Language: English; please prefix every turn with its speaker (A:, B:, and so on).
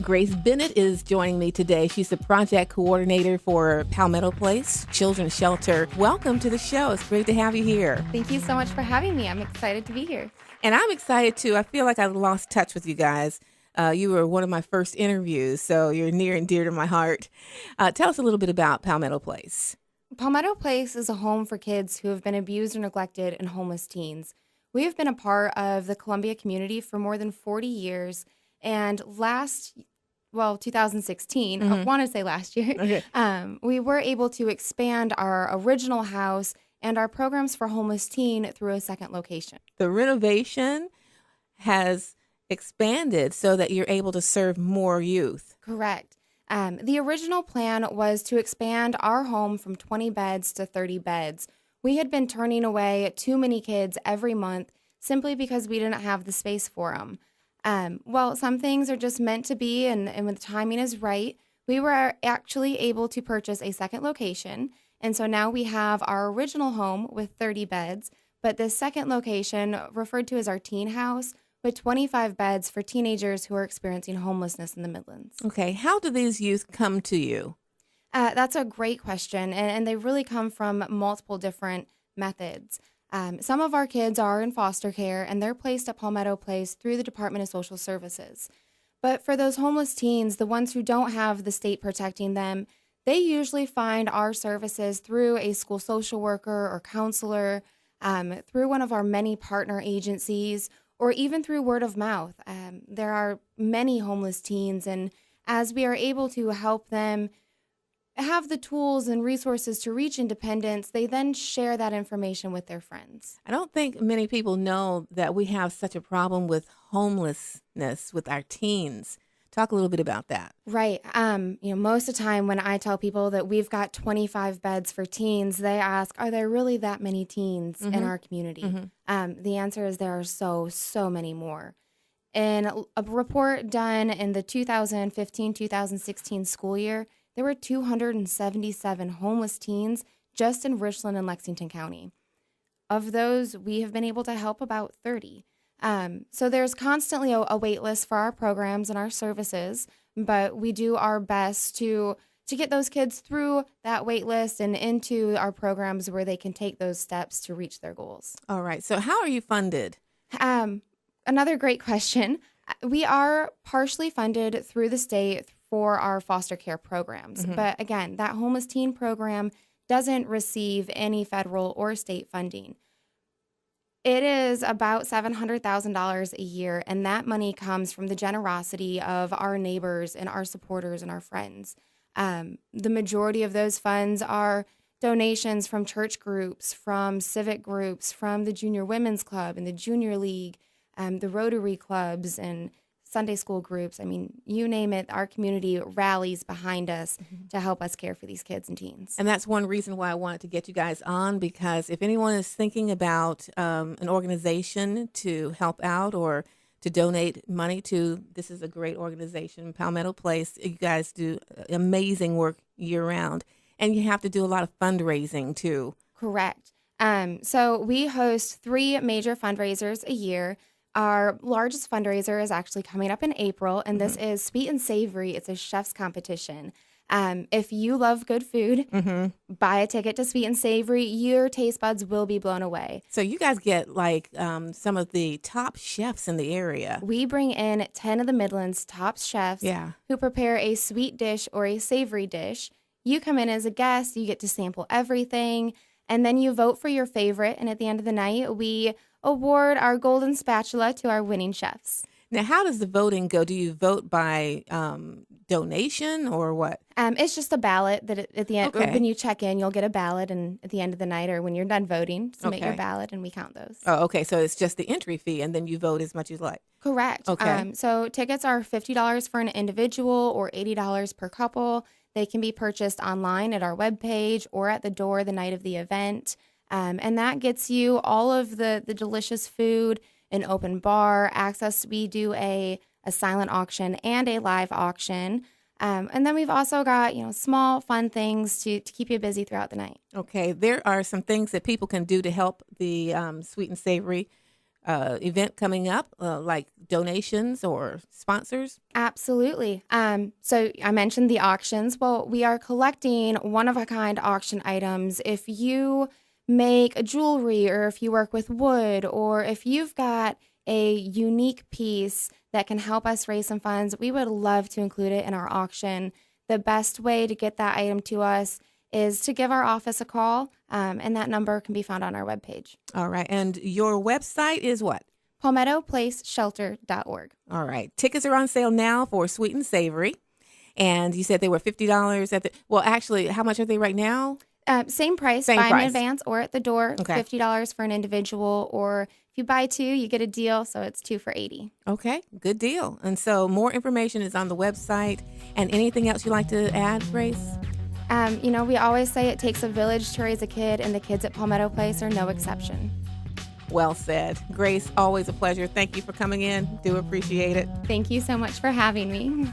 A: Grace Bennett is joining me today. She's the project coordinator for Palmetto Place Children's Shelter. Welcome to the show. It's great to have you here.
B: Thank you so much for having me. I'm excited to be here.
A: And I'm excited too. I feel like I lost touch with you guys. You were one of my first interviews, so you're near and dear to my heart. Tell us a little bit about Palmetto Place.
B: Palmetto Place is a home for kids who have been abused or neglected and homeless teens. We have been a part of the Columbia community for more than 40 years. And 2016, I want to say last year,
A: Okay.
B: We were able to expand our original house and our programs for homeless teen through a second location.
A: The renovation has expanded so that you're able to serve more youth.
B: Correct. The original plan was to expand our home from 20 beds to 30 beds. We had been turning away too many kids every month simply because we didn't have the space for them. Some things are just meant to be, and when the timing is right, we were actually able to purchase a second location. And so now we have our original home with 30 beds, but this second location, referred to as our teen house, with 25 beds for teenagers who are experiencing homelessness in the Midlands.
A: Okay. How do these youth come to you?
B: That's a great question, and they really come from multiple different methods. Some of our kids are in foster care, and they're placed at Palmetto Place through the Department of Social Services. But for those homeless teens, the ones who don't have the state protecting them, they usually find our services through a school social worker or counselor, through one of our many partner agencies, or even through word of mouth. There are many homeless teens, and as we are able to help them have the tools and resources to reach independence, they then share that information with their friends.
A: I don't think many people know that we have such a problem with homelessness with our teens. Talk a little bit about that.
B: Right. Most of the time when I tell people that we've got 25 beds for teens, they ask, are there really that many teens in our community? The answer is there are so many more. In a report done in the 2015-2016 school year, there were 277 homeless teens just in Richland and Lexington County. Of those, we have been able to help about 30. So there's constantly a wait list for our programs and our services, but we do our best to get those kids through that wait list and into our programs where they can take those steps to reach their goals.
A: All right. So how are you funded?
B: Another great question. We are partially funded through the state for our foster care programs. But again, that homeless teen program doesn't receive any federal or state funding. It is about $700,000 a year, and that money comes from the generosity of our neighbors and our supporters and our friends. The majority of those funds are donations from church groups, from civic groups, from the Junior Women's Club and the Junior League, the Rotary clubs and Sunday school groups. I mean, you name it, our community rallies behind us to help us care for these kids and teens.
A: And that's one reason why I wanted to get you guys on, because if anyone is thinking about an organization to help out or to donate money to, this is a great organization, Palmetto Place. You guys do amazing work year-round, and you have to do a lot of fundraising too.
B: Correct. So we host 3 major fundraisers a year. Our largest fundraiser is actually coming up in April, and this is Sweet and Savory. It's a chef's competition. If you love good food, buy a ticket to Sweet and Savory. Your taste buds will be blown away.
A: So you guys get like some of the top chefs in the area.
B: We bring in 10 of the Midland's top chefs who prepare a sweet dish or a savory dish. You come in as a guest, you get to sample everything, and then you vote for your favorite. And at the end of the night, we award our golden spatula to our winning chefs.
A: Now, how does the voting go? Do you vote by donation or what?
B: It's just a ballot that at the end, when you check in, you'll get a ballot, and at the end of the night or when you're done voting, submit your ballot and we count those.
A: Oh, okay. So it's just the entry fee and then you vote as much as you like.
B: Correct.
A: Okay.
B: So tickets are $50 for an individual or $80 per couple. They can be purchased online at our webpage or at the door the night of the event. And that gets you all of the delicious food, an open bar, access. We do a silent auction and a live auction. And then we've also got, small fun things to keep you busy throughout the night.
A: Okay. There are some things that people can do to help the Sweet and Savory event coming up, like donations or sponsors?
B: Absolutely. So I mentioned the auctions. Well, we are collecting one-of-a-kind auction items. If you make a jewelry, or if you work with wood, or if you've got a unique piece that can help us raise some funds, we would love to include it in our auction. The best way to get that item to us is to give our office a call, and that number can be found on our webpage.
A: All right. And your website is what?
B: PalmettoPlaceShelter.org.
A: All right. Tickets are on sale now for Sweet and Savory. And you said they were $50 at the, well, actually, how much are they right now?
B: Same price,
A: Same
B: buy
A: price.
B: in advance or at the door.
A: Okay.
B: $50 for an individual, or if you buy two, you get a deal, so it's 2 for $80.
A: Okay, good deal. And so more information is on the website. And anything else you'd like to add, Grace?
B: We always say it takes a village to raise a kid, and the kids at Palmetto Place are no exception.
A: Well said. Grace, always a pleasure. Thank you for coming in. Do appreciate it.
B: Thank you so much for having me.